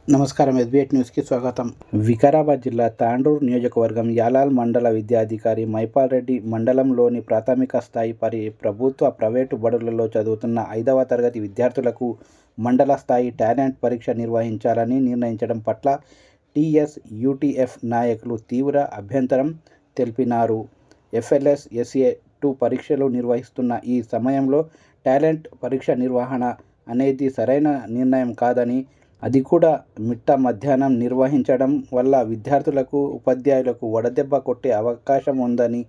నమస్కారం. ఎస్బీఐ న్యూస్కి స్వాగతం. వికారాబాద్ జిల్లా తాండూరు నియోజకవర్గం యాలాల్ మండల విద్యాధికారి మైపాల్ రెడ్డి మండలంలోని ప్రాథమిక స్థాయి ప్రభుత్వ ప్రైవేటు బడులలో చదువుతున్న 5వ తరగతి విద్యార్థులకు మండల స్థాయి టాలెంట్ పరీక్ష నిర్వహించాలని నిర్ణయించడం పట్ల టీఎస్యూటీఎఫ్ నాయకులు తీవ్ర అభ్యంతరం తెలిపినారు. FLS SA2 పరీక్షలు నిర్వహిస్తున్న ఈ సమయంలో టాలెంట్ పరీక్ష నిర్వహణ అనేది సరైన నిర్ణయం కాదని, అది కూడా మిట్ట మధ్యాహ్నం నిర్వహించడం వల్ల విద్యార్థులకు, ఉపాధ్యాయులకు వడదెబ్బ కొట్టే అవకాశం ఉందని,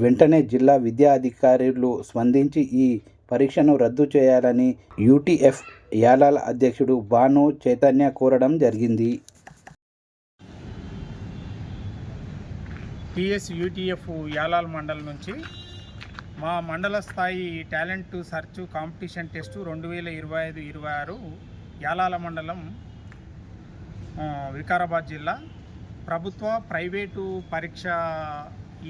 వెంటనే జిల్లా విద్యా అధికారులు స్పందించి ఈ పరీక్షను రద్దు చేయాలని యూటీఎఫ్ యాలాల్ అధ్యక్షుడు భాను చైతన్య కోరడం జరిగింది. టీఎస్యూటీఎఫ్ యాలాల్ మండలం నుంచి మా మండల స్థాయి talent search competition test 2025-26 Yalala మండలం వికారాబాద్ జిల్లా ప్రభుత్వ ప్రైవేటు పరీక్ష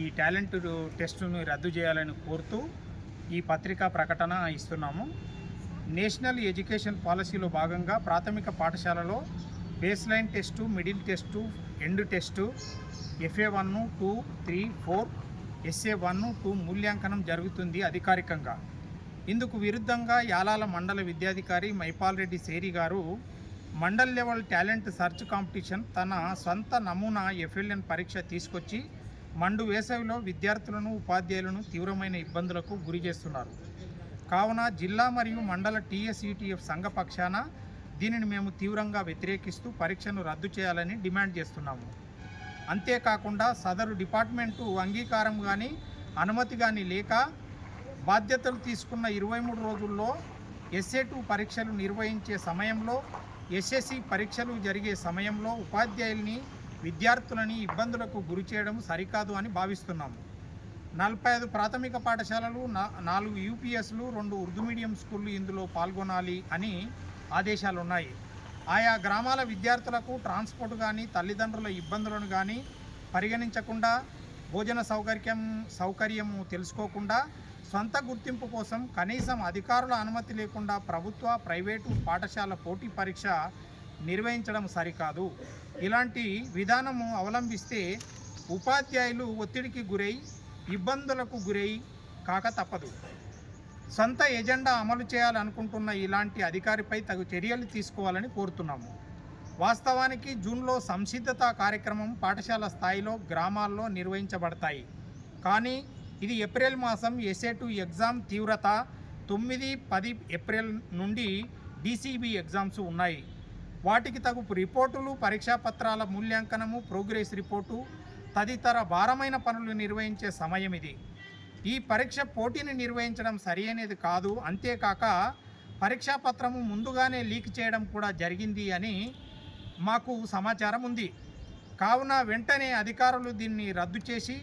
ఈ టాలెంట్ టెస్టును రద్దు చేయాలని కోరుతూ ఈ పత్రికా ప్రకటన ఇస్తున్నాము. నేషనల్ ఎడ్యుకేషన్ పాలసీలో భాగంగా ప్రాథమిక పాఠశాలలో baseline test, middle test, end test, FA1, 2, 3, 4, SA1, 2 మూల్యాంకనం జరుగుతుంది అధికారికంగా. ఇందుకు విరుద్ధంగా యాలాల మండల విద్యాధికారి మైపాల్ రెడ్డి సేరి గారు mandal level talent search competition తన సొంత నమూనా FLN పరీక్ష తీసుకొచ్చి మండు వేసవిలో విద్యార్థులను, ఉపాధ్యాయులను తీవ్రమైన ఇబ్బందులకు గురి చేస్తున్నారు. కావున జిల్లా మరియు మండల TSUTF సంఘ పక్షాన దీనిని మేము తీవ్రంగా వ్యతిరేకిస్తూ పరీక్షను రద్దు చేయాలని డిమాండ్ చేస్తున్నాము. అంతేకాకుండా సదరు డిపార్ట్మెంటు అంగీకారం కానీ అనుమతి కానీ లేక బాధ్యతలు తీసుకున్న 23 రోజుల్లో SA2 పరీక్షలు నిర్వహించే సమయంలో, SSC పరీక్షలు జరిగే సమయంలో ఉపాధ్యాయుల్ని, విద్యార్థులని ఇబ్బందులకు గురి చేయడం సరికాదు అని భావిస్తున్నాము. 45 ప్రాథమిక పాఠశాలలు, 4 UPSలు, 2 ఉర్దూ మీడియం స్కూళ్ళు ఇందులో పాల్గొనాలి అని ఆదేశాలు ఉన్నాయి. ఆయా గ్రామాల విద్యార్థులకు ట్రాన్స్పోర్ట్ కానీ, తల్లిదండ్రుల ఇబ్బందులను కానీ పరిగణించకుండా, భోజన సౌకర్యము తెలుసుకోకుండా, సొంత గుర్తింపు కోసం కనీసం అధికారుల అనుమతి లేకుండా ప్రభుత్వ, ప్రైవేటు పాఠశాల పోటీ పరీక్ష నిర్వహించడం సరికాదు. ఇలాంటి విధానము అవలంబిస్తే ఉపాధ్యాయులు ఒత్తిడికి గురై, ఇబ్బందులకు గురై కాక తప్పదు. సొంత ఎజెండా అమలు చేయాలనుకుంటున్న ఇలాంటి అధికారిపై తగు చర్యలు తీసుకోవాలని కోరుతున్నాము. వాస్తవానికి జూన్లో సంసిద్ధత కార్యక్రమం పాఠశాల స్థాయిలో గ్రామాల్లో నిర్వహించబడతాయి. కానీ ఇది ఏప్రిల్ మాసం SA2 ఎగ్జామ్ తీవ్రత 9-10 ఏప్రిల్ నుండి DCB ఎగ్జామ్స్ ఉన్నాయి. వాటికి తగు రిపోర్టులు, పరీక్షా పత్రాల మూల్యాంకనము, ప్రోగ్రెస్ రిపోర్టు తదితర భారమైన పనులు నిర్వహించే సమయం ఇది. ఈ పరీక్ష పోటీని నిర్వహించడం సరైనది కాదు. అంతేకాక పరీక్షా పత్రము ముందుగానే లీక్ చేయడం కూడా జరిగింది అని మాకు సమాచారం ఉంది. కావున వెంటనే అధికారులు దీన్ని రద్దు చేసి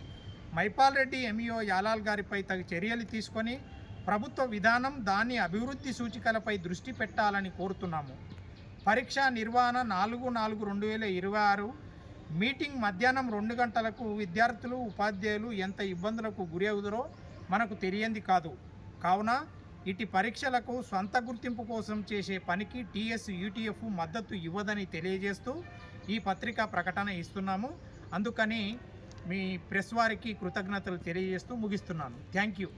మైపాల్ రెడ్డి MEO యాలాల్ గారిపై తగు చర్యలు తీసుకొని ప్రభుత్వ విధానం, దాని అభివృద్ధి సూచికలపై దృష్టి పెట్టాలని కోరుతున్నాము. పరీక్షా నిర్వహణ 4/4/2026 మీటింగ్ మధ్యాహ్నం 2 గంటలకు విద్యార్థులు, ఉపాధ్యాయులు ఎంత ఇబ్బందులకు గురి అవుతారో మనకు తెలియంది కాదు. కావున ఇటు పరీక్షలకు సొంత గుర్తింపు కోసం చేసే పనికి TSUTF మద్దతు ఇవ్వదని తెలియజేస్తూ ఈ పత్రికా ప్రకటన ఇస్తున్నాము. అందుకని మీ ప్రెస్ వారికి కృతజ్ఞతలు తెలియజేస్తూ ముగిస్తున్నాను. Thank you.